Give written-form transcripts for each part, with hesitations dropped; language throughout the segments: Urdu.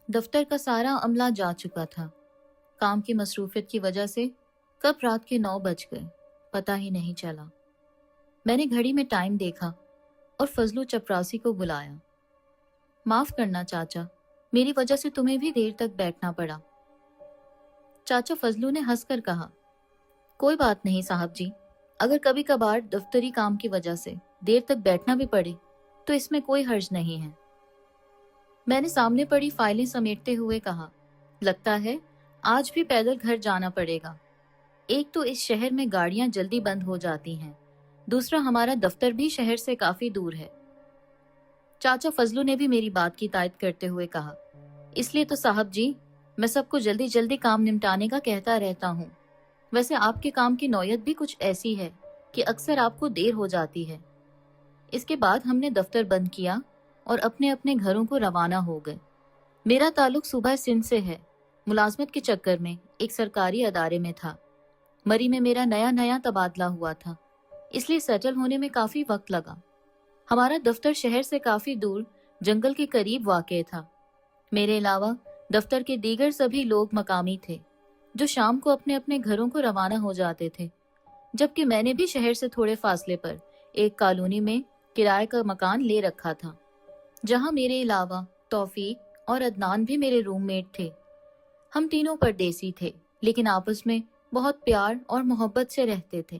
دفتر کا سارا عملہ جا چکا تھا۔ کام کی مصروفیت کی وجہ سے کب رات کے 9 بج گئے پتہ ہی نہیں چلا۔ میں نے گھڑی میں ٹائم دیکھا اور فضلو چپراسی کو بلایا۔ معاف کرنا چاچا، میری وجہ سے تمہیں بھی دیر تک بیٹھنا پڑا۔ چاچا فضلو نے ہنس کر کہا، کوئی بات نہیں صاحب جی، اگر کبھی کبھار دفتری کام کی وجہ سے دیر تک بیٹھنا بھی پڑے تو اس میں کوئی حرج نہیں ہے۔ میں نے سامنے پڑی فائلیں سمیٹتے ہوئے کہا، لگتا ہے آج بھی پیدل گھر جانا پڑے گا۔ ایک تو اس شہر میں گاڑیاں جلدی بند ہو جاتی ہیں، دوسرا ہمارا دفتر بھی شہر سے کافی دور ہے۔ چاچا فضلو نے بھی میری بات کی تائید کرتے ہوئے کہا، اس لیے تو صاحب جی میں سب کو جلدی جلدی کام نمٹانے کا کہتا رہتا ہوں۔ ویسے آپ کے کام کی نوعیت بھی کچھ ایسی ہے کہ اکثر آپ کو دیر ہو جاتی ہے۔ اس کے بعد ہم نے دفتر بند کیا اور اپنے اپنے گھروں کو روانہ ہو گئے۔ میرا تعلق صوبہ سندھ سے ہے، ملازمت کے چکر میں ایک سرکاری ادارے میں تھا۔ مری میں میرا نیا تبادلہ ہوا تھا، اس لیے سیٹل ہونے میں کافی وقت لگا۔ ہمارا دفتر شہر سے کافی دور جنگل کے قریب واقع تھا۔ میرے علاوہ دفتر کے دیگر سبھی لوگ مقامی تھے جو شام کو اپنے اپنے گھروں کو روانہ ہو جاتے تھے، جبکہ میں نے بھی شہر سے تھوڑے فاصلے پر ایک کالونی میں کرائے کا مکان لے رکھا تھا، جہاں میرے علاوہ توفیق اور عدنان بھی میرے روم میٹ تھے۔ ہم تینوں پردیسی تھے لیکن آپس میں بہت پیار اور محبت سے رہتے تھے۔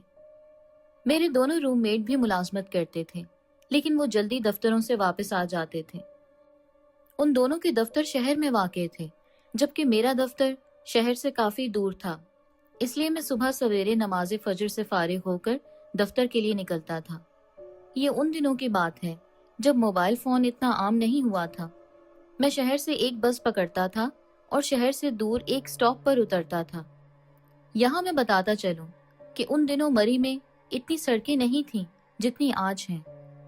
میرے دونوں روم میٹ بھی ملازمت کرتے تھے لیکن وہ جلدی دفتروں سے واپس آ جاتے تھے۔ ان دونوں کے دفتر شہر میں واقع تھے جبکہ میرا دفتر شہر سے کافی دور تھا، اس لیے میں صبح سویرے نماز فجر سے فارغ ہو کر دفتر کے لیے نکلتا تھا۔ یہ ان دنوں کی بات ہے جب موبائل فون اتنا عام نہیں ہوا تھا۔ میں شہر سے ایک بس پکڑتا تھا اور شہر سے دور ایک سٹاپ پر اترتا تھا۔ یہاں میں بتاتا چلوں کہ ان دنوں مری میں اتنی سڑکیں نہیں تھیں جتنی آج ہیں،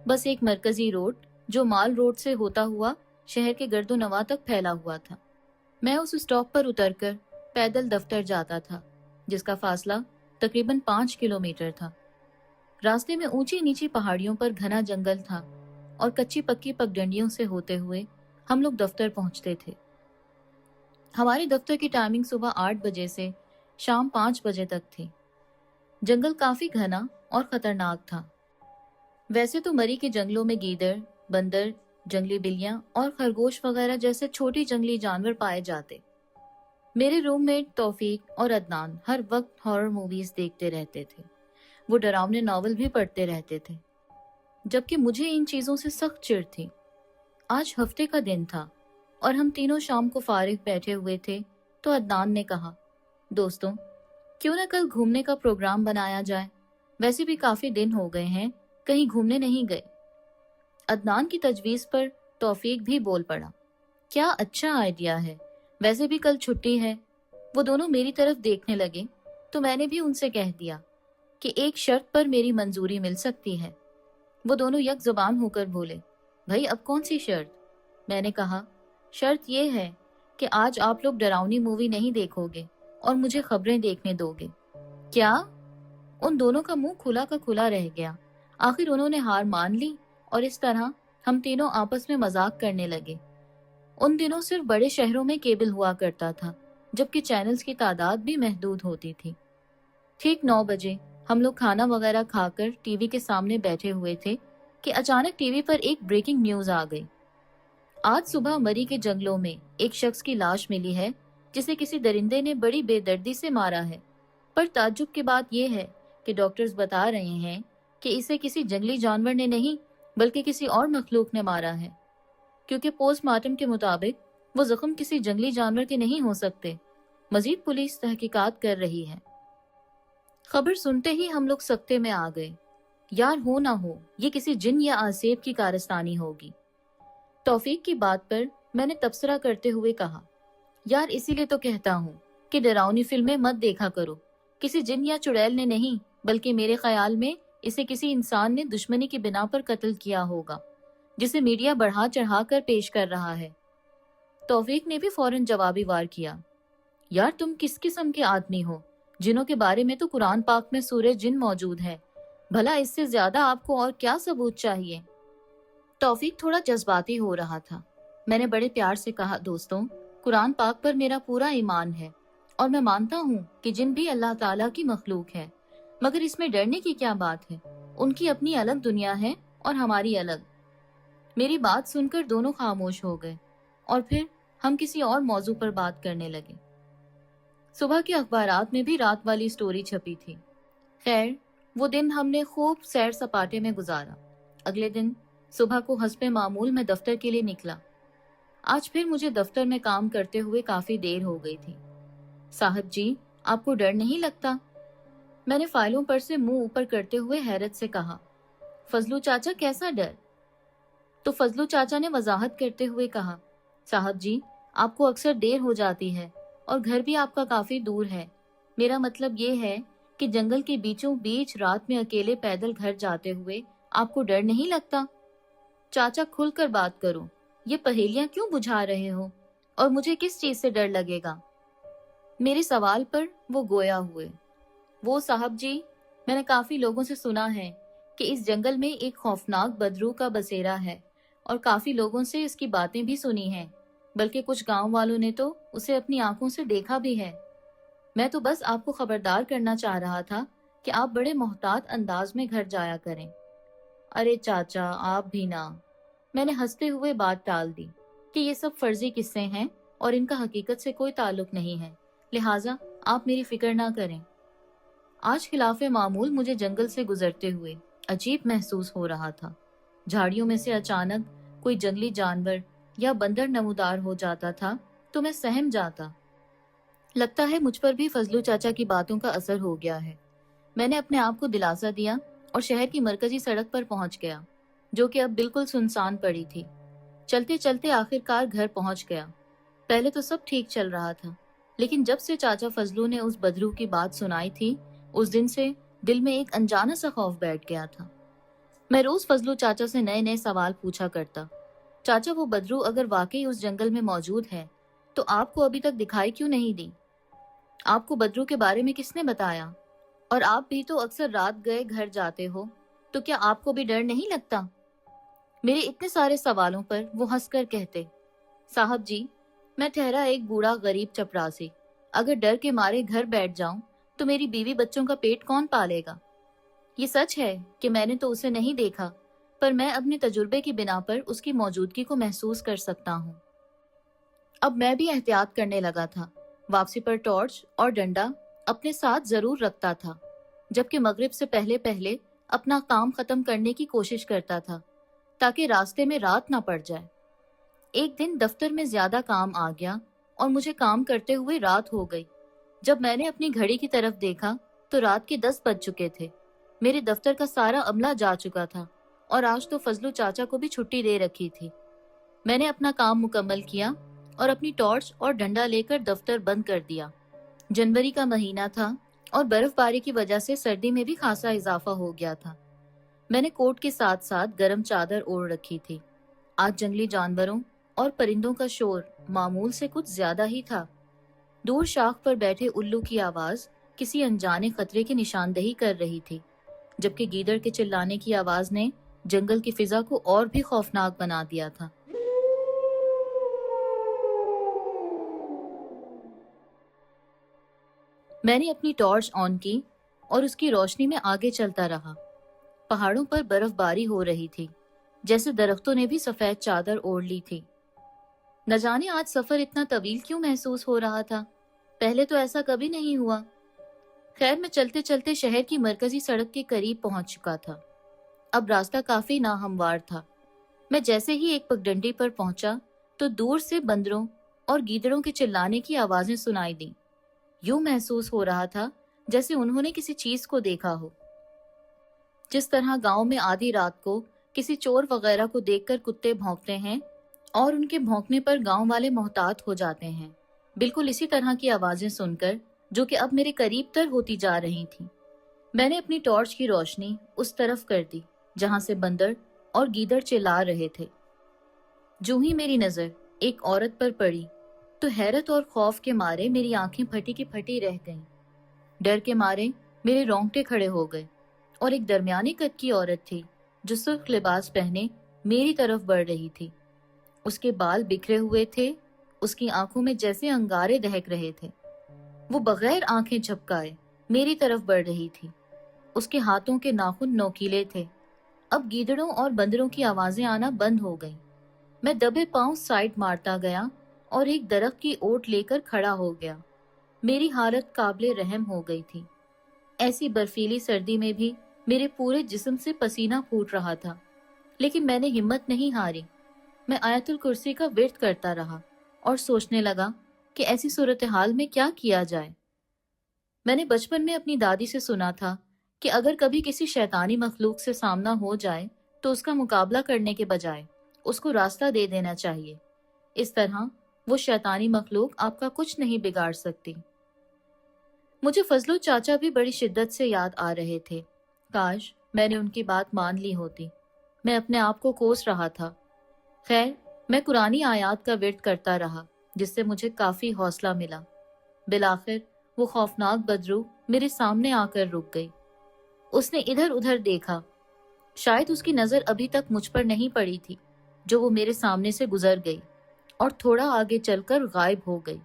بس ایک مرکزی روڈ جو مال روڈ سے ہوتا ہوا شہر کے گرد و نواح تک پھیلا ہوا تھا۔ میں اس سٹاپ پر اتر کر پیدل دفتر جاتا تھا جس کا فاصلہ تقریباً 5 کلومیٹر تھا۔ راستے میں اونچی نیچی پہاڑیوں پر گھنا جنگل تھا اور کچی پکی پگڈنڈیوں سے ہوتے ہوئے ہم لوگ دفتر پہنچتے تھے۔ ہمارے دفتر کی ٹائمنگ صبح 8 بجے سے شام 5 بجے تک تھی۔ جنگل کافی گھنا اور خطرناک تھا۔ ویسے تو مری کے جنگلوں میں گیدڑ، بندر، جنگلی بلیاں اور خرگوش وغیرہ جیسے چھوٹی جنگلی جانور پائے جاتے۔ میرے روم میٹ توفیق اور عدنان ہر وقت ہارر موویز دیکھتے رہتے تھے، وہ ڈراونے ناول بھی پڑھتے رہتے تھے، جبکہ مجھے ان چیزوں سے سخت چڑ تھی۔ آج ہفتے کا دن تھا اور ہم تینوں شام کو فارغ بیٹھے ہوئے تھے تو عدنان نے کہا، دوستوں کیوں نہ کل گھومنے کا پروگرام بنایا جائے، ویسے بھی کافی دن ہو گئے ہیں کہیں گھومنے نہیں گئے۔ عدنان کی تجویز پر توفیق بھی بول پڑا، کیا اچھا آئیڈیا ہے، ویسے بھی کل چھٹی ہے۔ وہ دونوں میری طرف دیکھنے لگے تو میں نے بھی ان سے کہہ دیا کہ ایک شرط پر میری منظوری مل سکتی ہے۔ وہ دونوں یک زبان ہو کر بولے، بھائی اب کون سی شرط؟ میں نے کہا، شرط یہ ہے کہ آج آپ لوگ ڈراؤنی مووی نہیں دیکھو گے اور مجھے خبریں دیکھنے دو گے۔ کیا؟ ان دونوں کا منہ کھلا کا کھلا رہ گیا۔ آخر انہوں نے ہار مان لی اور اس طرح ہم تینوں آپس میں مذاق کرنے لگے۔ ان دنوں صرف بڑے شہروں میں کیبل ہوا کرتا تھا جبکہ چینلز کی تعداد بھی محدود ہوتی تھی۔ ٹھیک 9 بجے ہم لوگ کھانا وغیرہ کھا کر ٹی وی کے سامنے بیٹھے ہوئے تھے کہ اچانک ٹی وی پر ایک بریکنگ نیوز آ گئی۔ آج صبح مری کے جنگلوں میں ایک شخص کی لاش ملی ہے جسے کسی درندے نے بڑی بے دردی سے مارا ہے، پر تعجب کی بات یہ ہے کہ ڈاکٹرز بتا رہے ہیں کہ اسے کسی جنگلی جانور نے نہیں بلکہ کسی اور مخلوق نے مارا ہے، کیونکہ پوسٹ مارٹم کے مطابق وہ زخم کسی جنگلی جانور کے نہیں ہو سکتے۔ مزید پولیس تحقیقات کر رہی ہے۔ خبر سنتے ہی ہم لوگ سکتے میں آ گئے، یار ہو نہ ہو یہ کسی جن یا آسیب کی کارستانی ہوگی۔ توفیق کی بات پر میں نے تبصرہ کرتے ہوئے کہا، یار اسی لیے تو کہتا ہوں کہ ڈراؤنی فلمیں مت دیکھا کرو، کسی جن یا چڑیل نے نہیں بلکہ میرے خیال میں اسے کسی انسان نے دشمنی کی بنا پر قتل کیا ہوگا جسے میڈیا بڑھا چڑھا کر پیش کر رہا ہے۔ توفیق نے بھی فوراً جوابی وار کیا، یار تم کس قسم کے آدمی ہو؟ جنوں کے بارے میں تو قرآن پاک میں سورہ جن موجود ہے، بھلا اس سے زیادہ آپ کو اور کیا ثبوت چاہیے؟ توفیق تھوڑا جذباتی ہو رہا تھا۔ میں نے بڑے پیار سے کہا، دوستوں قرآن پاک پر میرا پورا ایمان ہے اور میں مانتا ہوں کہ جن بھی اللہ تعالیٰ کی مخلوق ہے، مگر اس میں ڈرنے کی کیا بات ہے؟ ان کی اپنی الگ دنیا ہے اور ہماری الگ۔ میری بات سن کر دونوں خاموش ہو گئے اور پھر ہم کسی اور موضوع پر بات کرنے لگے۔ صبح کے اخبارات میں بھی رات والی سٹوری چھپی تھی۔ خیر، وہ دن ہم نے خوب سیر سپاٹے میں گزارا۔ اگلے دن صبح کو حسب معمول میں دفتر کے لیے نکلا۔ آج پھر مجھے دفتر میں کام کرتے ہوئے کافی دیر ہو گئی تھی۔ صاحب جی، آپ کو ڈر نہیں لگتا؟ میں نے فائلوں پر سے منہ اوپر کرتے ہوئے حیرت سے کہا۔ فضلو چاچا، کیسا ڈر؟ تو فضلو چاچا نے وضاحت کرتے ہوئے کہا، صاحب جی، آپ کو اکثر دیر ہو جاتی ہے اور گھر بھی آپ کا کافی دور ہے۔ میرا مطلب یہ ہے کہ جنگل کے بیچوں بیچ رات میں اکیلے پیدل گھر جاتے ہوئے آپ کو ڈر نہیں لگتا؟ چاچا، کھل کر بات کرو، یہ پہیلیاں کیوں بجھا رہے ہو؟ اور مجھے کس چیز سے ڈر لگے گا؟ میرے سوال پر وہ گویا ہوئے۔ وہ صاحب جی، میں نے کافی لوگوں سے سنا ہے کہ اس جنگل میں ایک خوفناک بدرو کا بسیرا ہے، اور کافی لوگوں سے اس کی باتیں بھی سنی ہیں، بلکہ کچھ گاؤں والوں نے تو اسے اپنی آنکھوں سے دیکھا بھی ہے۔ میں تو بس آپ کو خبردار کرنا چاہ رہا تھا کہ آپ بڑے محتاط انداز میں گھر جایا کریں۔ ارے چاچا، آپ بھی نہ، میں نے ہنستے ہوئے بات ٹال دی کہ یہ سب فرضی قصے ہیں اور ان کا حقیقت سے کوئی تعلق نہیں ہے، لہٰذا آپ میری فکر نہ کریں۔ آج خلاف معمول مجھے جنگل سے گزرتے ہوئے عجیب محسوس ہو رہا تھا۔ جھاڑیوں میں سے اچانک کوئی جنگلی جانور یا بندر نمودار ہو جاتا تھا تو میں سہم جاتا۔ لگتا ہے مجھ پر بھی فضلو چاچا کی باتوں کا اثر ہو گیا ہے۔ میں نے اپنے آپ کو دلاسا دیا اور شہر کی مرکزی سڑک پر پہنچ گیا، جو کہ اب بالکل سنسان پڑی تھی۔ چلتے چلتے آخر کار گھر پہنچ گیا۔ پہلے تو سب ٹھیک چل رہا تھا، لیکن جب سے چاچا فضلو نے اس بدرو کی بات سنائی تھی، اس دن سے دل میں ایک انجانا سا خوف بیٹھ گیا تھا۔ میں روز فضلو چاچا سے نئے نئے سوال پوچھا کرتا۔ چاچا، وہ بدرو اگر واقعی اس جنگل میں موجود ہے تو آپ کو ابھی تک دکھائی کیوں نہیں دی؟ آپ کو بدرو کے بارے میں کس نے بتایا؟ اور آپ بھی تو اکثر رات گئے گھر جاتے ہو، تو کیا آپ کو بھی ڈر نہیں لگتا؟ میرے اتنے سارے سوالوں پر وہ ہنس کر کہتے، صاحب جی، میں ٹھہرا ایک بوڑھا غریب چپراسی، اگر ڈر کے مارے گھر بیٹھ جاؤں تو میری بیوی بچوں کا پیٹ کون پالے گا؟ یہ سچ ہے کہ میں نے تو اسے نہیں دیکھا، پر میں اپنے تجربے کی بنا پر اس کی موجودگی کو محسوس کر سکتا ہوں۔ اب میں بھی احتیاط کرنے لگا تھا۔ واپسی پر ٹارچ اور ڈنڈا اپنے ساتھ ضرور رکھتا تھا، جبکہ مغرب سے پہلے پہلے اپنا کام ختم کرنے کی کوشش کرتا تھا تاکہ راستے میں رات نہ پڑ جائے۔ ایک دن دفتر میں زیادہ کام آ گیا اور مجھے کام کرتے ہوئے رات ہو گئی۔ جب میں نے اپنی گھڑی کی طرف دیکھا تو رات کے 10 بج چکے تھے۔ میرے دفتر کا سارا عملہ جا چکا تھا اور آج تو فضلو چاچا کو بھی چھٹی دے رکھی تھی۔ میں نے اپنا کام مکمل کیا اور اپنی ٹارچ اور ڈنڈا لے کر دفتر بند کر دیا۔ جنوری کا مہینہ تھا اور برف باری کی وجہ سے سردی میں بھی خاصا اضافہ ہو گیا تھا۔ میں نے کوٹ کے ساتھ ساتھ گرم چادر اوڑھ رکھی تھی۔ آج جنگلی جانوروں اور پرندوں کا شور معمول سے کچھ زیادہ ہی تھا۔ دور شاخ پر بیٹھے الو کی آواز کسی انجانے خطرے کی نشاندہی کر رہی تھی، جبکہ گیدڑ کے چلانے کی آواز نے جنگل کی فضا کو اور بھی خوفناک بنا دیا تھا۔ میں نے اپنی ٹارچ آن کی اور اس کی روشنی میں آگے چلتا رہا۔ پہاڑوں پر برف باری ہو رہی تھی، جیسے درختوں نے بھی سفید چادر اوڑھ لی تھی۔ نہ جانے آج سفر اتنا طویل کیوں محسوس ہو رہا تھا، پہلے تو ایسا کبھی نہیں ہوا۔ خیر، میں چلتے چلتے شہر کی مرکزی سڑک کے قریب پہنچ چکا تھا۔ اب راستہ کافی ناہموار تھا۔ میں جیسے ہی ایک پگڈنڈی پر پہنچا تو دور سے بندروں اور گیدڑوں کے چلانے کی آوازیں سنائی دیں۔ یوں محسوس ہو رہا تھا جیسے انہوں نے کسی چیز کو دیکھا ہو، جس طرح گاؤں میں آدھی رات کو کسی چور وغیرہ کو دیکھ کر کتے بھونکتے ہیں اور ان کے بھونکنے پر گاؤں والے محتاط ہو جاتے ہیں۔ بالکل اسی طرح کی آوازیں سن کر، جو کہ اب میرے قریب تر ہوتی جا رہی تھیں، میں نے اپنی ٹارچ کی روشنی اس طرف کر دی جہاں سے بندر اور گیدڑ چلا رہے تھے۔ جو ہی میری نظر ایک عورت پر پڑی تو حیرت اور خوف کے مارے میری آنکھیں پھٹی کی پھٹی رہ گئیں۔ ڈر کے مارے میرے رونگٹے کھڑے ہو گئے اور ایک درمیانی قد کی عورت تھی جو سرخ لباس پہنے میری طرف بڑھ رہی تھی۔ اس کے بال بکھرے ہوئے تھے اس کی آنکھوں میں جیسے انگارے دہک رہے تھے۔ وہ بغیر آنکھیں جھپکائے میری طرف بڑھ رہی تھی۔ اس کے ہاتھوں کے ناخن نوکیلے تھے۔ اب گیدڑوں اور بندروں کی آوازیں آنا بند ہو گئیں۔ میں دبے پاؤں سائڈ مارتا گیا اور ایک درخت کی اوٹ لے کر کھڑا ہو گیا۔ میری حالت قابل رحم ہو گئی تھی۔ ایسی برفیلی سردی میں بھی میرے پورے جسم سے پسینہ پھوٹ رہا تھا، لیکن میں نے ہمت نہیں ہاری۔ میں آیت الکرسی کا ورد کرتا رہا اور سوچنے لگا کہ ایسی صورتحال میں کیا کیا جائے۔ میں نے بچپن میں اپنی دادی سے سنا تھا کہ اگر کبھی کسی شیطانی مخلوق سے سامنا ہو جائے تو اس کا مقابلہ کرنے کے بجائے اس کو راستہ دے دینا چاہیے۔ اس طرح وہ شیطانی مخلوق آپ کا کچھ نہیں بگاڑ سکتی۔ مجھے فضلو چاچا بھی بڑی شدت سے یاد آ رہے تھے۔ کاش میں نے ان کی بات مان لی ہوتی۔ میں اپنے آپ کو کوس رہا تھا۔ خیر، میں قرآنی آیات کا ورد کرتا رہا، جس سے مجھے کافی حوصلہ ملا۔ بالآخر وہ خوفناک بدرو میرے سامنے آ کر رک گئی۔ اس نے ادھر ادھر دیکھا۔ شاید اس کی نظر ابھی تک مجھ پر نہیں پڑی تھی، جو وہ میرے سامنے سے گزر گئی اور تھوڑا آگے چل کر غائب ہو گئی۔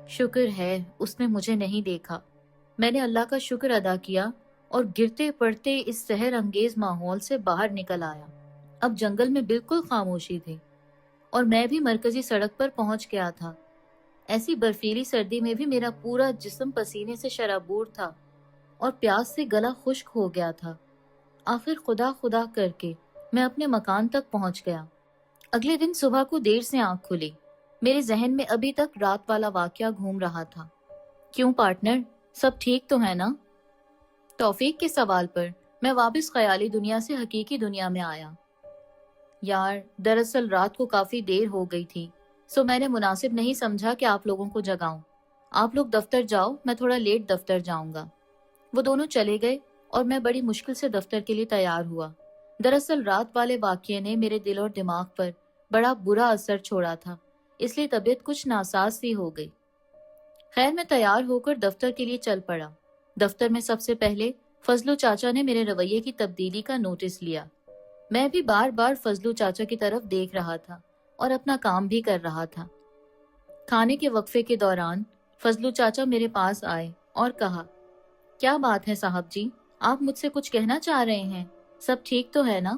شکر ہے اس نے مجھے نہیں دیکھا۔ میں نے اللہ کا شکر ادا کیا اور گرتے پڑتے اس سحر انگیز ماحول سے باہر نکل آیا۔ اب جنگل میں بالکل خاموشی تھی اور میں بھی مرکزی سڑک پر پہنچ گیا تھا۔ ایسی برفیلی سردی میں بھی میرا پورا جسم پسینے سے شرابور تھا اور پیاس سے گلا خشک ہو گیا تھا۔ آخر خدا خدا کر کے میں اپنے مکان تک پہنچ گیا۔ اگلے دن صبح کو دیر سے آنکھ کھلی۔ میرے ذہن میں ابھی تک رات والا واقعہ گھوم رہا تھا۔ کیوں پارٹنر، سب ٹھیک تو ہے نا؟ توفیق کے سوال پر میں واپس خیالی دنیا سے حقیقی دنیا میں آیا۔ یار، دراصل رات کو کافی دیر ہو گئی تھی، سو میں نے مناسب نہیں سمجھا کہ آپ لوگوں کو جگاؤں۔ آپ لوگ دفتر جاؤ، میں تھوڑا لیٹ دفتر جاؤں گا۔ وہ دونوں چلے گئے اور میں بڑی مشکل سے دفتر کے لیے تیار ہوا۔ دراصل رات والے واقعے نے میرے دل اور دماغ پر بڑا برا اثر چھوڑا تھا، اس لیے طبیعت کچھ ناساز سی ہو گئی۔ خیر، میں تیار ہو کر دفتر کے لیے چل پڑا۔ دفتر میں سب سے پہلے فضلو چاچا نے میرے رویے کی تبدیلی کا نوٹس لیا۔ میں بھی بار بار فضلو چاچا کی طرف دیکھ رہا تھا اور اپنا کام بھی کر رہا تھا۔ کھانے کے وقفے کے دوران فضلو چاچا میرے پاس آئے اور کہا، کیا بات ہے صاحب جی، آپ مجھ سے کچھ کہنا چاہ رہے ہیں؟ سب ٹھیک تو ہے نا؟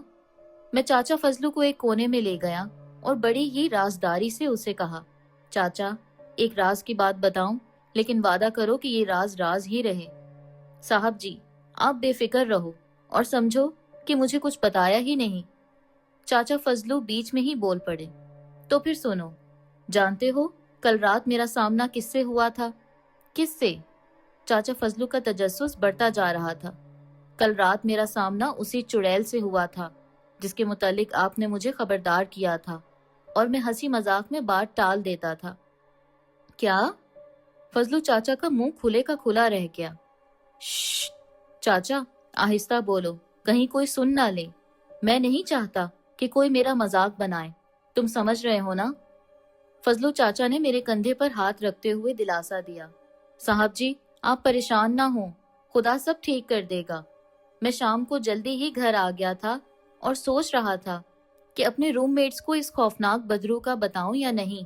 میں چاچا فضلو کو ایک کونے میں لے گیا اور بڑی ہی رازداری سے اسے کہا، چاچا، ایک راز کی بات بتاؤں، لیکن وعدہ کرو کہ یہ راز راز ہی رہے۔ صاحب جی، آپ بے فکر رہو اور سمجھو کہ مجھے کچھ بتایا ہی نہیں۔ چاچا فضلو بیچ میں ہی بول پڑے، تو پھر سنو۔ جانتے ہو کل رات میرا سامنا کس سے ہوا تھا؟ کس سے؟ چاچا فضلو کا تجسس بڑھتا جا رہا تھا۔ کل رات میرا سامنا اسی چڑیل سے ہوا تھا جس کے متعلق آپ نے مجھے خبردار کیا تھا، اور میں ہنسی مذاق میں بات ٹال دیتا تھا۔ کیا؟ فضلو چاچا کا منہ کھلے کا کھلا رہ گیا۔ شش چاچا، آہستہ بولو، کہیں کوئی سن نہ لے۔ میں نہیں چاہتا کہ کوئی میرا مذاق بنائے، تم سمجھ رہے ہو نا؟ فضلو چاچا نے میرے کندھے پر ہاتھ رکھتے ہوئے دلاسا دیا۔ صاحب جی، آپ پریشان نہ ہوں، خدا سب ٹھیک کر دے گا۔ میں شام کو جلدی ہی گھر آ گیا تھا اور سوچ رہا تھا کہ اپنے روم میٹس کو اس خوفناک بدرو کا بتاؤں یا نہیں،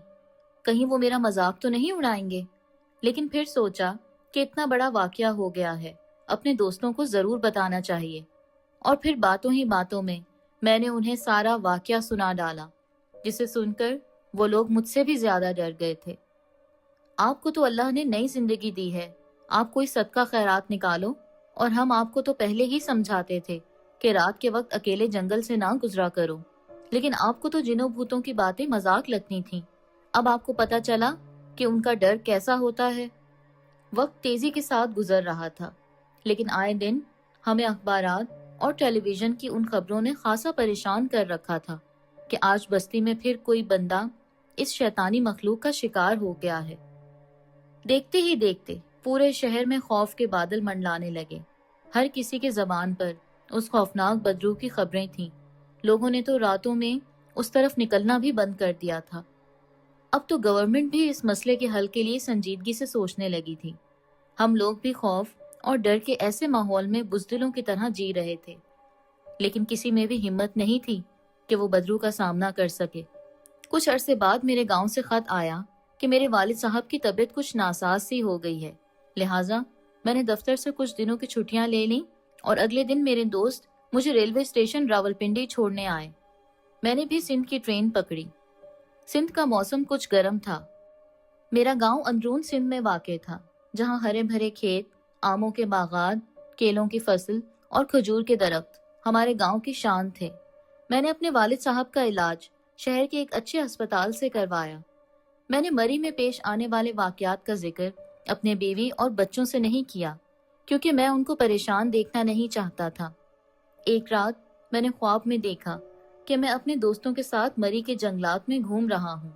کہیں وہ میرا مذاق تو نہیں اڑائیں گے۔ لیکن پھر سوچا کہ اتنا بڑا واقعہ ہو گیا ہے، اپنے دوستوں کو ضرور بتانا چاہیے۔ اور پھر باتوں ہی باتوں میں نے انہیں سارا واقعہ سنا ڈالا، جسے سن کر وہ لوگ مجھ سے بھی زیادہ ڈر گئے تھے۔ آپ کو تو اللہ نے نئی زندگی دی ہے، آپ کوئی صدقہ خیرات نکالو، اور ہم آپ کو تو پہلے ہی سمجھاتے تھے کہ رات کے وقت اکیلے جنگل سے نہ گزرا کرو، لیکن آپ کو تو جنوں بھوتوں کی باتیں مذاق لگتی تھیں۔ اب آپ کو پتہ چلا کہ ان کا ڈر کیسا ہوتا ہے۔ وقت تیزی کے ساتھ گزر رہا تھا، لیکن آئے دن ہمیں اخبارات اور ٹیلی ویژن کی ان خبروں نے خاصا پریشان کر رکھا تھا کہ آج بستی میں پھر کوئی بندہ اس شیطانی مخلوق کا شکار ہو گیا ہے۔ دیکھتے ہی دیکھتے پورے شہر میں خوف کے بادل منڈلانے لگے۔ ہر کسی کے زبان پر اس خوفناک بدرو کی خبریں تھیں۔ لوگوں نے تو راتوں میں اس طرف نکلنا بھی بند کر دیا تھا۔ اب تو گورنمنٹ بھی اس مسئلے کے حل کے لیے سنجیدگی سے سوچنے لگی تھی۔ ہم لوگ بھی خوف اور ڈر کے ایسے ماحول میں بزدلوں کی طرح جی رہے تھے، لیکن کسی میں بھی ہمت نہیں تھی کہ وہ بدرو کا سامنا کر سکے۔ کچھ عرصے بعد میرے گاؤں سے خط آیا کہ میرے والد صاحب کی طبیعت کچھ ناساز سی ہو گئی ہے، لہٰذا میں نے دفتر سے کچھ دنوں کی چھٹیاں لے لیں اور اگلے دن میرے دوست مجھے ریلوے اسٹیشن راولپنڈی چھوڑنے آئے۔ میں نے بھی سندھ کی ٹرین پکڑی۔ سندھ کا موسم کچھ گرم تھا۔ میرا گاؤں اندرون سندھ میں واقع تھا، جہاں ہرے بھرے کھیت، آموں کے باغات، کیلوں کی فصل اور کھجور کے درخت ہمارے گاؤں کی شان تھے۔ میں نے اپنے والد صاحب کا علاج شہر کے ایک اچھے ہسپتال سے کروایا۔ میں نے مری میں پیش آنے والے واقعات کا ذکر اپنے بیوی اور بچوں سے نہیں کیا، کیونکہ میں ان کو پریشان دیکھنا نہیں چاہتا تھا۔ ایک رات میں نے خواب میں دیکھا کہ میں اپنے دوستوں کے ساتھ مری کے جنگلات میں گھوم رہا ہوں۔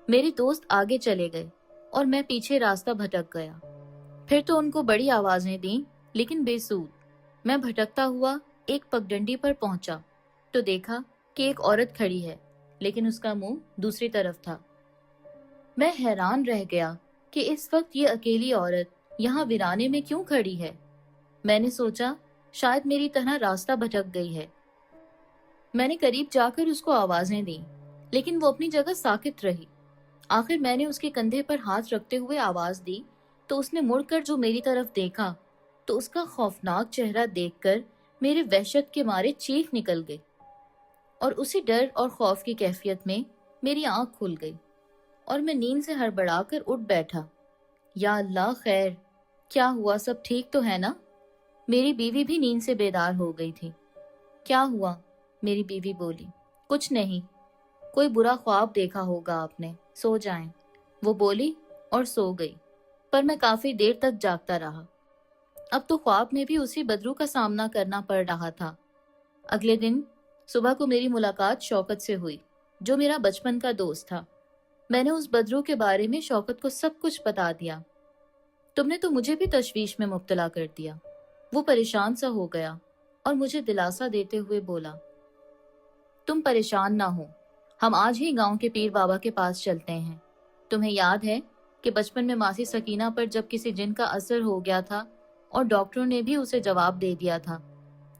میرے دوست آگے چلے گئے اور میں پیچھے راستہ بھٹک گیا۔ پھر تو ان کو بڑی آوازیں دیں، لیکن بے سود۔ میں بھٹکتا ہوا ایک پگڈنڈی پر پہنچا تو دیکھا کہ ایک عورت کھڑی ہے، لیکن اس کا منہ دوسری طرف تھا۔ میں حیران رہ گیا کہ اس وقت یہ اکیلی عورت یہاں ویرانے میں کیوں کھڑی ہے۔ میں نے سوچا شاید میری طرح راستہ بھٹک گئی ہے۔ میں نے قریب جا کر اس کو آوازیں دیں، لیکن وہ اپنی جگہ ساکت رہی۔ آخر میں نے اس کے کندھے پر ہاتھ رکھتے ہوئے آواز دی تو اس نے مڑ کر جو میری طرف دیکھا تو اس کا خوفناک چہرہ دیکھ کر میرے وحشت کے مارے چیخ نکل گئی، اور اسی ڈر اور خوف کی کیفیت میں میری آنکھ کھل گئی اور میں نیند سے ہڑبڑا کر اٹھ بیٹھا۔ یا اللہ، خیر، کیا ہوا؟ سب ٹھیک تو ہے نا؟ میری بیوی بھی نیند سے بیدار ہو گئی تھی۔ کیا ہوا؟ میری بیوی بولی۔ کچھ نہیں، کوئی برا خواب دیکھا ہوگا آپ نے، سو جائیں، وہ بولی اور سو گئی۔ پر میں کافی دیر تک جاگتا رہا۔ اب تو خواب میں بھی اسی بدرو کا سامنا کرنا پڑ رہا تھا۔ اگلے دن صبح کو میری ملاقات شوکت سے ہوئی، جو میرا بچپن کا دوست تھا۔ میں نے اس بدرو کے بارے میں شوکت کو سب کچھ بتا دیا۔ تم نے تو مجھے بھی تشویش میں مبتلا کر دیا۔ وہ پریشان سا ہو گیا اور مجھے دلاسا دیتے ہوئے بولا، تم پریشان نہ ہو، ہم آج ہی گاؤں کے پیر بابا کے پاس چلتے ہیں۔ تمہیں یاد ہے کہ بچپن میں ماسی سکینہ پر جب کسی جن کا اثر ہو گیا تھا اور ڈاکٹروں نے بھی اسے جواب دے دیا تھا،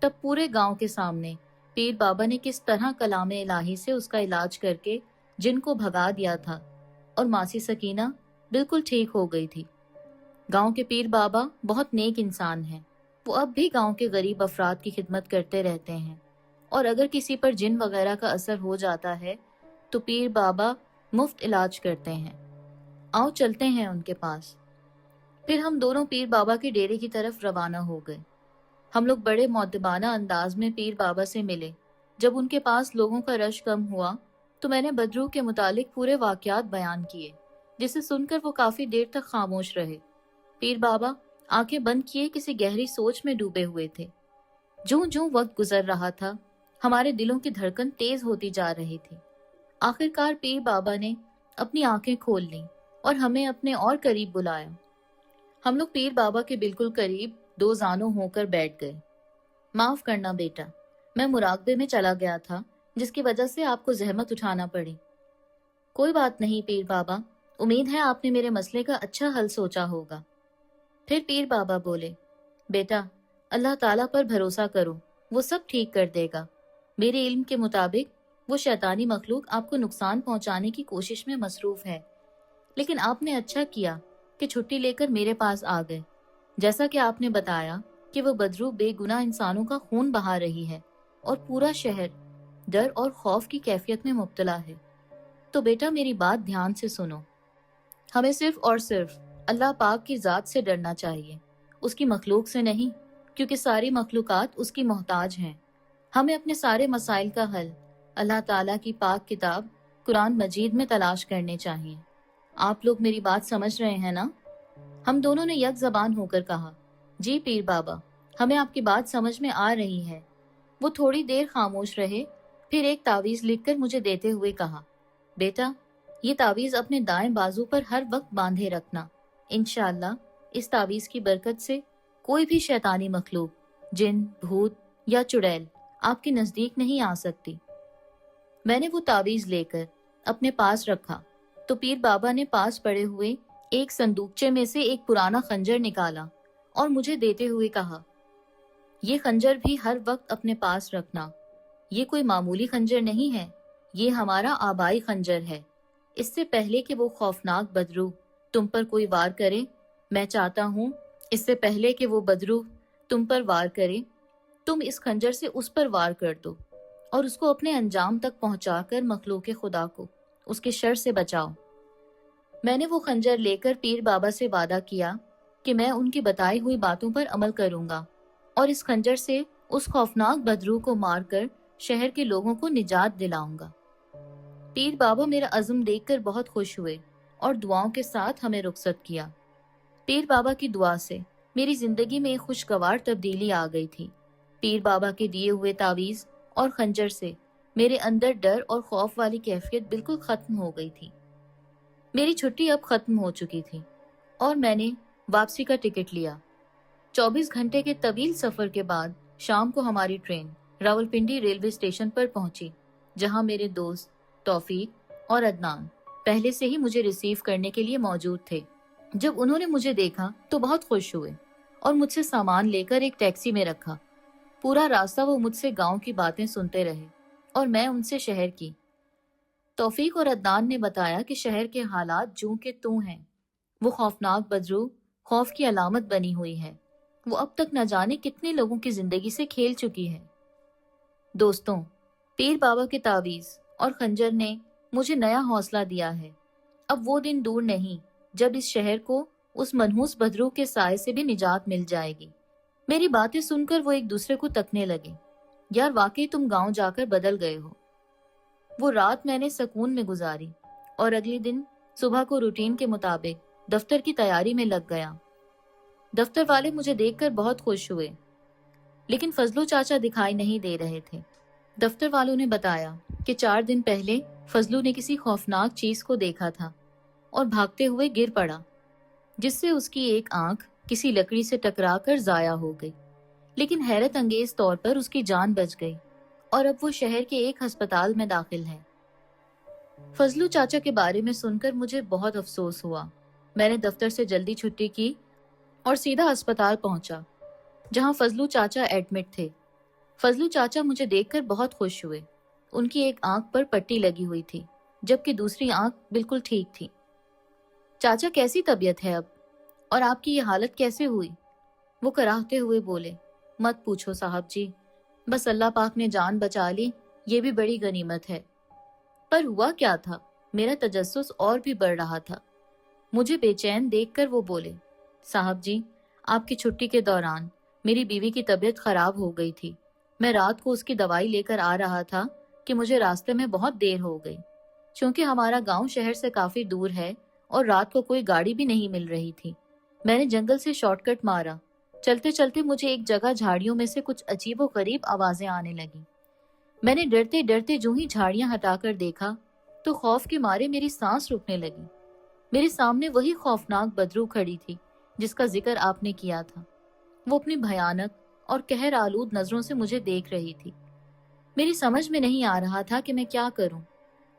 تب پورے گاؤں کے سامنے پیر بابا نے کس طرح کلام الہی سے اس کا علاج کر کے جن کو بھگا دیا تھا، اور ماسی سکینہ بالکل ٹھیک ہو گئی تھی۔ گاؤں کے پیر بابا بہت نیک انسان ہیں۔ وہ اب بھی گاؤں کے غریب افراد کی خدمت کرتے رہتے ہیں، اور اگر کسی پر جن وغیرہ کا اثر ہو جاتا ہے تو پیر بابا مفت علاج کرتے ہیں۔ آؤ چلتے ہیں ان کے پاس۔ پھر ہم دونوں پیر بابا کے ڈیرے کی طرف روانہ ہو گئے۔ ہم لوگ بڑے مؤدبانہ انداز میں پیر بابا سے ملے۔ جب ان کے پاس لوگوں کا رش کم ہوا تو میں نے بدرو کے متعلق پورے واقعات بیان کیے، جسے سن کر وہ کافی دیر تک خاموش رہے۔ پیر بابا آنکھیں بند کیے کسی گہری سوچ میں ڈوبے ہوئے تھے۔ جوں جوں وقت گزر رہا تھا، ہمارے دلوں کی دھڑکن تیز ہوتی جا رہی تھی۔ آخرکار پیر بابا نے اپنی آنکھیں کھول لیں اور ہمیں اپنے اور قریب بلایا۔ ہم لوگ پیر بابا کے بالکل قریب دو زانوں ہو کر بیٹھ گئے۔ معاف کرنا بیٹا، میں مراقبے میں چلا گیا تھا، جس کی وجہ سے آپ کو زحمت اٹھانا پڑی۔ کوئی بات نہیں پیر بابا، امید ہے آپ نے میرے مسئلے کا اچھا حل سوچا ہوگا۔ پھر پیر بابا بولے، بیٹا، اللہ تعالیٰ پر بھروسہ کرو، وہ سب ٹھیک کر دے گا۔ میرے علم کے مطابق وہ شیطانی مخلوق آپ کو نقصان پہنچانے کی کوشش میں مصروف ہے، لیکن آپ نے اچھا کیا کہ چھٹی لے کر میرے پاس آ گئے۔ جیسا کہ آپ نے بتایا کہ وہ بدرو بے گناہ انسانوں کا خون بہا رہی ہے اور پورا شہر ڈر اور خوف کی کیفیت میں مبتلا ہے، تو بیٹا میری بات دھیان سے سنو۔ ہمیں صرف اور صرف اللہ پاک کی ذات سے ڈرنا چاہیے، اس کی مخلوق سے نہیں، کیونکہ ساری مخلوقات اس کی محتاج ہیں۔ ہمیں اپنے سارے مسائل کا حل اللہ تعالیٰ کی پاک کتاب قرآن مجید میں تلاش کرنے چاہیے۔ آپ لوگ میری بات سمجھ رہے ہیں نا؟ ہم دونوں نے یک زبان ہو کر کہا، جی پیر بابا، ہمیں آپ کی بات سمجھ میں آ رہی ہے۔ وہ تھوڑی دیر خاموش رہے، پھر ایک تعویذ لکھ کر مجھے دیتے ہوئے کہا، بیٹا، یہ تعویذ اپنے دائیں بازو پر ہر وقت باندھے رکھنا۔ انشاءاللہ اس تعویذ کی برکت سے کوئی بھی شیطانی مخلوق، جن، بھوت یا چڑیل آپ کے نزدیک نہیں آ سکتی۔ میں نے وہ تعویذ لے کر اپنے پاس رکھا تو پیر بابا نے پاس پڑے ہوئے ایک صندوقچے میں سے ایک پرانا خنجر نکالا اور مجھے دیتے ہوئے کہا، یہ خنجر بھی ہر وقت اپنے پاس رکھنا۔ یہ کوئی معمولی خنجر نہیں ہے، یہ ہمارا آبائی خنجر ہے۔ اس سے پہلے کہ وہ خوفناک بدروح تم پر کوئی وار کرے، میں چاہتا ہوں اس سے پہلے کہ وہ بدروح تم پر وار کرے، تم اس خنجر سے اس پر وار کر دو اور اس کو اپنے انجام تک پہنچا کر مخلوق خدا کو اس کے شر سے بچاؤ۔ میں نے وہ خنجر لے کر پیر بابا سے وعدہ کیا کہ میں ان کی بتائی ہوئی باتوں پر عمل کروں گا اور اس خنجر سے اس خوفناک بدروح کو مار کر شہر کے لوگوں کو نجات دلاؤں گا۔ پیر بابا میرا عزم دیکھ کر بہت خوش ہوئے اور دعاؤں کے ساتھ ہمیں رخصت کیا۔ پیر بابا کی دعا سے میری زندگی میں ایک خوشگوار تبدیلی آ گئی تھی۔ پیر بابا کے دیے ہوئے تعویذ اور خنجر سے میرے اندر ڈر اور خوف والی کیفیت بالکل ختم ہو گئی تھی۔ میری چھٹی اب ختم ہو چکی تھی اور میں نے واپسی کا ٹکٹ لیا۔ 24 گھنٹے کے طویل سفر کے بعد شام کو ہماری ٹرین راولپنڈی ریلوے اسٹیشن پر پہنچی، جہاں میرے دوست توفیق اور عدنان پہلے سے ہی مجھے ریسیو کرنے کے لیے موجود تھے۔ جب انہوں نے مجھے دیکھا تو بہت خوش ہوئے اور مجھ سے سامان لے کر ایک ٹیکسی میں رکھا۔ پورا راستہ وہ مجھ سے گاؤں کی باتیں سنتے رہے اور میں ان سے شہر کی۔ توفیق اور عدنان نے بتایا کہ شہر کے حالات جوں کے توں ہیں۔ وہ خوفناک بدروح خوف کی علامت بنی ہوئی ہے۔ وہ اب تک نہ جانے کتنے لوگوں کی زندگی سے کھیل چکی ہے۔ دوستوں، پیر بابا کے تعویذ اور خنجر نے مجھے نیا حوصلہ دیا ہے۔ اب وہ دن دور نہیں جب اس شہر کو اس منحوس بدروح کے سائے سے بھی نجات مل جائے گی۔ میری باتیں سن کر وہ ایک دوسرے کو تکنے لگے۔ یار واقعی تم گاؤں جا کر بدل گئے ہو۔ وہ رات میں نے سکون میں گزاری اور اگلی دن صبح کو روٹین کے مطابق دفتر کی تیاری میں لگ گیا۔ دفتر والے مجھے دیکھ کر بہت خوش ہوئے، لیکن فضلو چاچا دکھائی نہیں دے رہے تھے۔ دفتر والوں نے بتایا کہ 4 دن پہلے فضلو نے کسی خوفناک چیز کو دیکھا تھا اور بھاگتے ہوئے گر پڑا، جس سے اس کی ایک آنکھ کسی لکڑی سے ٹکرا کر ضائع ہو گئی، لیکن حیرت انگیز طور پر اس کی جان بچ گئی اور اب وہ شہر کے ایک ہسپتال میں داخل ہے۔ فضلو چاچا کے بارے میں سن کر مجھے بہت افسوس ہوا۔ میں نے دفتر سے جلدی چھٹی کی اور سیدھا ہسپتال پہنچا، جہاں فضلو چاچا ایڈمٹ تھے۔ فضلو چاچا مجھے دیکھ کر بہت خوش ہوئے۔ ان کی ایک آنکھ پر پٹی لگی ہوئی تھی، جبکہ دوسری آنکھ بالکل ٹھیک تھی۔ چاچا کیسی طبیعت ہے اب، اور آپ کی یہ حالت کیسے ہوئی؟ وہ کراہتے ہوئے بولے، مت پوچھو صاحب جی، بس اللہ پاک نے جان بچا لی، یہ بھی بڑی غنیمت ہے۔ پر ہوا کیا تھا؟ میرا تجسس اور بھی بڑھ رہا تھا۔ مجھے بے چین دیکھ کر وہ بولے، صاحب جی، آپ کی چھٹی کے دوران میری بیوی کی طبیعت خراب ہو گئی تھی۔ میں رات کو اس کی دوائی لے کر آ رہا تھا کہ مجھے راستے میں بہت دیر ہو گئی۔ چونکہ ہمارا گاؤں شہر سے کافی دور ہے اور رات کو کوئی گاڑی بھی نہیں مل رہی تھی، میں نے جنگل سے شارٹ کٹ مارا۔ چلتے چلتے مجھے ایک جگہ جھاڑیوں میں سے کچھ عجیب و غریب آوازیں آنے لگیں۔ میں نے ڈرتے ڈرتے جو ہی جھاڑیاں ہٹا کر دیکھا تو خوف کے مارے میری سانس رکنے لگی۔ میرے سامنے وہی خوفناک بدروح کھڑی تھی جس کا ذکر آپ نے کیا تھا۔ وہ اپنی بھیانک اور قہر آلود نظروں سے مجھے دیکھ رہی تھی۔ میری سمجھ میں نہیں آ رہا تھا کہ میں کیا کروں،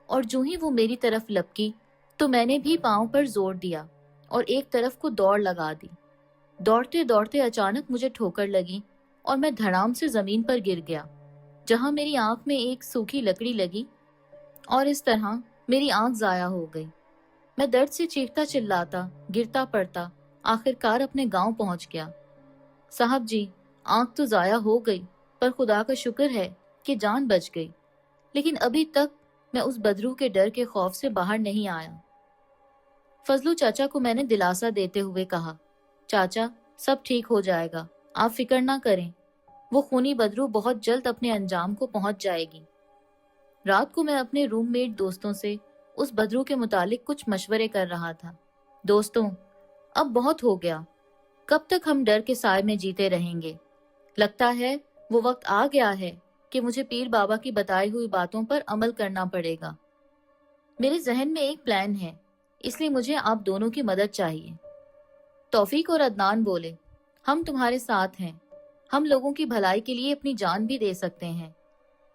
اور جو ہی وہ میری طرف لپکی تو میں نے بھی پاؤں پر زور دیا اور ایک طرف کو دوڑ لگا دی۔ دوڑتے دوڑتے اچانک مجھے ٹھوکر لگی اور میں دھڑام سے زمین پر گر گیا، جہاں میری آنکھ میں ایک سوکھی لکڑی لگی اور اس طرح میری آنکھ ضائع ہو گئی۔ میں درد سے چیختا چلاتا گرتا پڑتا آخرکار اپنے گاؤں پہنچ گیا۔ صاحب جی، آنکھ تو ضائع ہو گئی، پر خدا کا شکر ہے کہ جان بچ گئی، لیکن ابھی تک میں اس بدروح کے ڈر کے خوف سے باہر نہیں آیا۔ فضلو چاچا کو میں نے دلاسا دیتے ہوئے کہا، چاچا سب ٹھیک ہو جائے گا، آپ فکر نہ کریں، وہ خونی بدروح بہت جلد اپنے انجام کو پہنچ جائے گی۔ رات کو میں اپنے روم میٹ دوستوں سے اس بدروح کے متعلق کچھ مشورے کر رہا تھا۔ دوستوں، اب بہت ہو گیا، کب تک ہم ڈر کے سائے میں جیتے رہیں گے؟ لگتا ہے وہ وقت آ گیا ہے کہ مجھے پیر بابا کی بتائی ہوئی باتوں پر عمل کرنا پڑے گا۔ میرے ذہن میں ایک پلان ہے، اس لیے مجھے آپ دونوں کی مدد چاہیے۔ توفیق اور عدنان بولے، ہم تمہارے ساتھ ہیں، ہم لوگوں کی بھلائی کے لیے اپنی جان بھی دے سکتے ہیں۔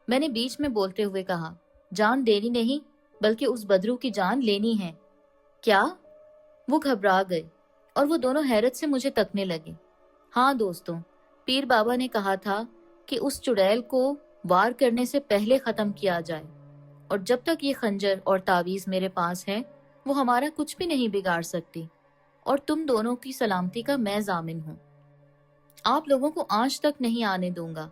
میں نے بیچ میں بولتے ہوئے کہا، جان دینی نہیں بلکہ اس بدروح کی جان لینی ہے۔ کیا؟ وہ گھبرا گئے اور وہ دونوں حیرت سے مجھے تکنے لگے۔ ہاں دوستوں، پیر بابا نے کہا تھا کہ اس چڑیل کو وار کرنے سے پہلے ختم کیا جائے، اور جب تک یہ خنجر اور تعویذ میرے پاس ہے وہ ہمارا کچھ بھی نہیں بگاڑ سکتی، اور تم دونوں کی سلامتی کا میں ضامن ہوں۔ آپ لوگوں کو آنچ تک نہیں آنے دوں گا،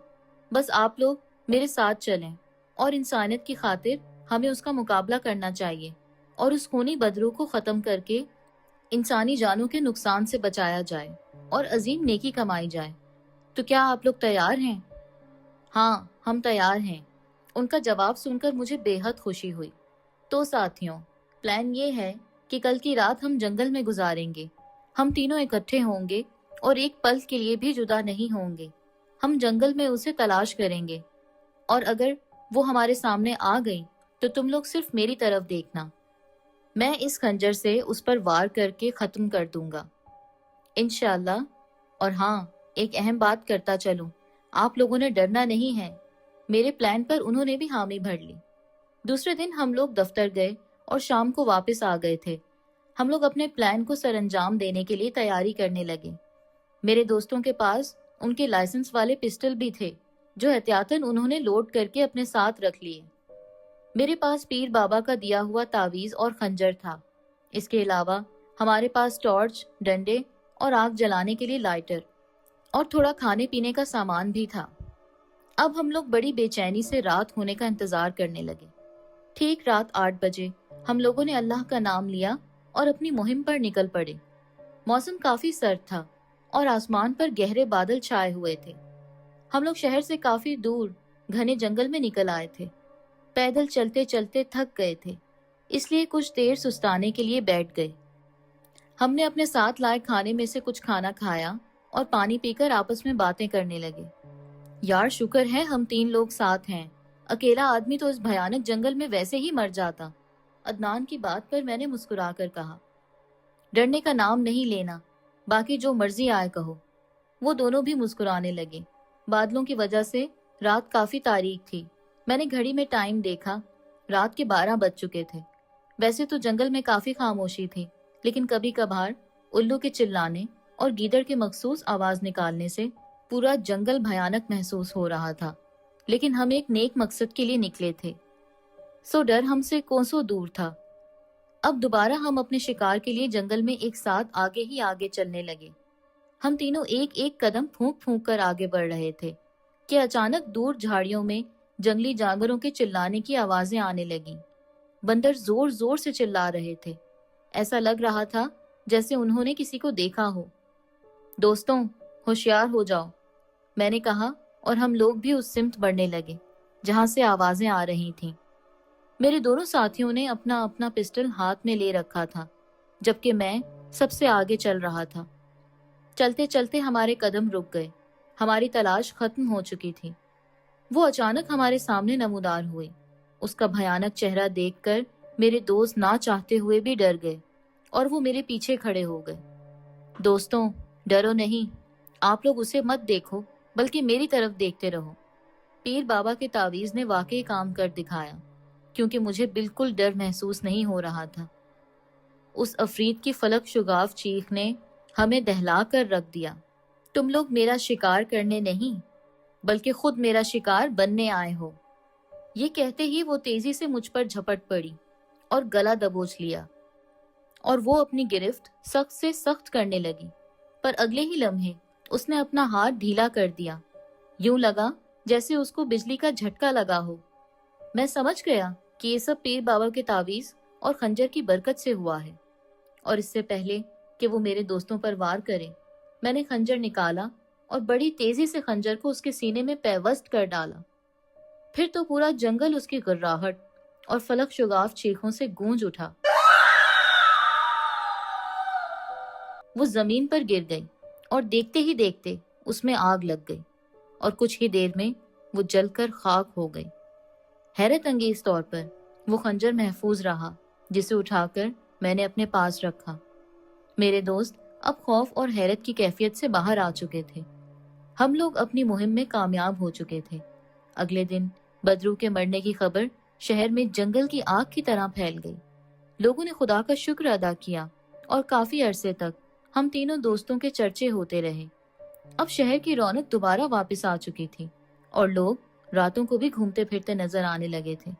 بس آپ لوگ میرے ساتھ چلیں، اور انسانیت کی خاطر ہمیں اس کا مقابلہ کرنا چاہیے، اور اس خونی بدرو کو ختم کر کے انسانی جانوں کے نقصان سے بچایا جائے اور عظیم نیکی کمائی جائے۔ تو کیا آپ لوگ تیار ہیں؟ ہاں، ہم تیار ہیں۔ ان کا جواب سن کر مجھے بے حد خوشی ہوئی۔ تو ساتھیوں، پلان یہ ہے کہ کل کی رات ہم جنگل میں گزاریں گے۔ ہم تینوں اکٹھے ہوں گے اور ایک پل کے لیے بھی جدا نہیں ہوں گے۔ ہم جنگل میں اسے تلاش کریں گے، اور اگر وہ ہمارے سامنے آ گئی تو تم لوگ صرف میری طرف دیکھنا۔ میں اس خنجر سے اس پر وار کر کے ختم کر دوں گا، انشاءاللہ۔ اور ہاں، ایک اہم بات کرتا چلوں، آپ لوگوں نے ڈرنا نہیں ہے۔ میرے پلان پر انہوں نے بھی حامی بھر لی۔ دوسرے دن ہم لوگ دفتر گئے اور شام کو واپس آ گئے تھے۔ ہم لوگ اپنے پلان کو سر انجام دینے کے لیے تیاری کرنے لگے۔ میرے دوستوں کے پاس ان کے لائسنس والے پسٹل بھی تھے، جو احتیاطاً انہوں نے لوڈ کر کے اپنے ساتھ رکھ لیے۔ میرے پاس پیر بابا کا دیا ہوا تعویذ اور خنجر تھا۔ اس کے علاوہ ہمارے پاس ٹارچ، ڈنڈے اور آگ جلانے کے لیے لائٹر اور تھوڑا کھانے پینے کا سامان بھی تھا۔ اب ہم لوگ بڑی بے چینی سے رات ہونے کا انتظار کرنے لگے۔ ٹھیک رات 8 بجے ہم لوگوں نے اللہ کا نام لیا اور اپنی مہم پر نکل پڑے۔ موسم کافی سرد تھا اور آسمان پر گہرے بادل چھائے ہوئے تھے۔ ہم لوگ شہر سے کافی دور گھنے جنگل میں نکل آئے تھے۔ پیدل چلتے چلتے تھک گئے تھے، اس لیے کچھ دیر سستانے کے لیے بیٹھ گئے۔ ہم نے اپنے ساتھ لائے کھانے میں سے کچھ کھانا کھایا اور پانی پی کر آپس میں باتیں کرنے لگے۔ یار شکر ہے ہم 3 لوگ ساتھ ہیں، اکیلا آدمی تو اس بھیانک جنگل میں ویسے ہی مر جاتا۔ عدنان کی بات پر میں نے مسکرا کر کہا، ڈرنے کا نام نہیں لینا، باقی جو مرضی آئے کہو۔ وہ دونوں بھی مسکرانے لگے۔ بادلوں کی وجہ سے رات کافی تاریک تھی۔ میں نے گھڑی میں ٹائم دیکھا، رات کے 12 بج چکے تھے۔ ویسے تو جنگل میں کافی خاموشی تھی، لیکن کبھی کبھار الو کے چلانے اور گیدڑ کے مخصوص آواز نکالنے سے پورا جنگل بھیانک محسوس ہو رہا تھا۔ لیکن ہم ایک نیک مقصد کے لیے نکلے تھے، سو ڈر ہم سے کوسوں دور تھا۔ اب دوبارہ ہم اپنے شکار کے لیے جنگل میں ایک ساتھ آگے ہی آگے چلنے لگے۔ ہم تینوں ایک ایک قدم پھونک پھونک کر آگے بڑھ رہے تھے کہ اچانک دور جھاڑیوں میں جنگلی جانوروں کے چلانے کی آوازیں آنے لگیں۔ بندر زور زور سے چلا رہے تھے، ایسا لگ رہا تھا جیسے انہوں نے کسی کو دیکھا ہو۔ دوستوں، ہوشیار ہو جاؤ، میں نے کہا، اور ہم لوگ بھی اس سمت بڑھنے لگے جہاں سے آوازیں آ رہی تھیں۔ میرے دونوں ساتھیوں نے اپنا اپنا پسٹل ہاتھ میں لے رکھا تھا، جبکہ میں سب سے آگے چل رہا تھا۔ چلتے چلتے ہمارے قدم رک گئے، ہماری تلاش ختم ہو چکی تھی۔ وہ اچانک ہمارے سامنے نمودار ہوئی۔ اس کا بھیانک چہرہ دیکھ کر میرے دوست نہ چاہتے ہوئے بھی ڈر گئے اور وہ میرے پیچھے کھڑے ہو گئے۔ دوستوں، ڈرو نہیں، آپ لوگ اسے مت دیکھو بلکہ میری طرف دیکھتے رہو۔ پیر بابا کے تعویذ نے واقعی کام کر دکھایا، کیونکہ مجھے بالکل ڈر محسوس نہیں ہو رہا تھا۔ اس عفریت کی فلک شگاف چیخ نے ہمیں دہلا کر رکھ دیا۔ تم لوگ میرا شکار کرنے نہیں بلکہ خود میرا شکار بننے آئے ہو۔ یہ کہتے ہی وہ تیزی سے مجھ پر جھپٹ پڑی اور گلا دبوچ لیا، اور وہ اپنی گرفت سخت سے سخت کرنے لگی، پر اگلے ہی لمحے اس نے اپنا ہاتھ ڈھیلا کر دیا۔ یوں لگا جیسے اس کو بجلی کا جھٹکا لگا ہو۔ میں سمجھ گیا کہ یہ سب پیر بابا کے تعویذ اور خنجر کی برکت سے ہوا ہے، اور اس سے پہلے کہ وہ میرے دوستوں پر وار کرے، میں نے خنجر نکالا اور بڑی تیزی سے خنجر کو اس کے سینے میں پیوست کر ڈالا۔ پھر تو پورا جنگل اس کی گراہٹ اور فلک شگاف چیخوں سے گونج اٹھا۔ وہ زمین پر گر گئی اور دیکھتے ہی دیکھتے اس میں آگ لگ گئی، اور کچھ ہی دیر میں وہ جل کر خاک ہو گئی۔ حیرت انگیز طور پر وہ خنجر محفوظ رہا، جسے اٹھا کر میں نے اپنے پاس رکھا۔ میرے دوست اب خوف اور حیرت کی کیفیت سے باہر آ چکے تھے۔ ہم لوگ اپنی مہم میں کامیاب ہو چکے تھے۔ اگلے دن بدرو کے مرنے کی خبر شہر میں جنگل کی آگ کی طرح پھیل گئی۔ لوگوں نے خدا کا شکر ادا کیا اور کافی عرصے تک ہم تینوں دوستوں کے چرچے ہوتے رہے۔ اب شہر کی رونق دوبارہ واپس آ چکی تھی اور لوگ راتوں کو بھی گھومتے پھرتے نظر آنے لگے تھے۔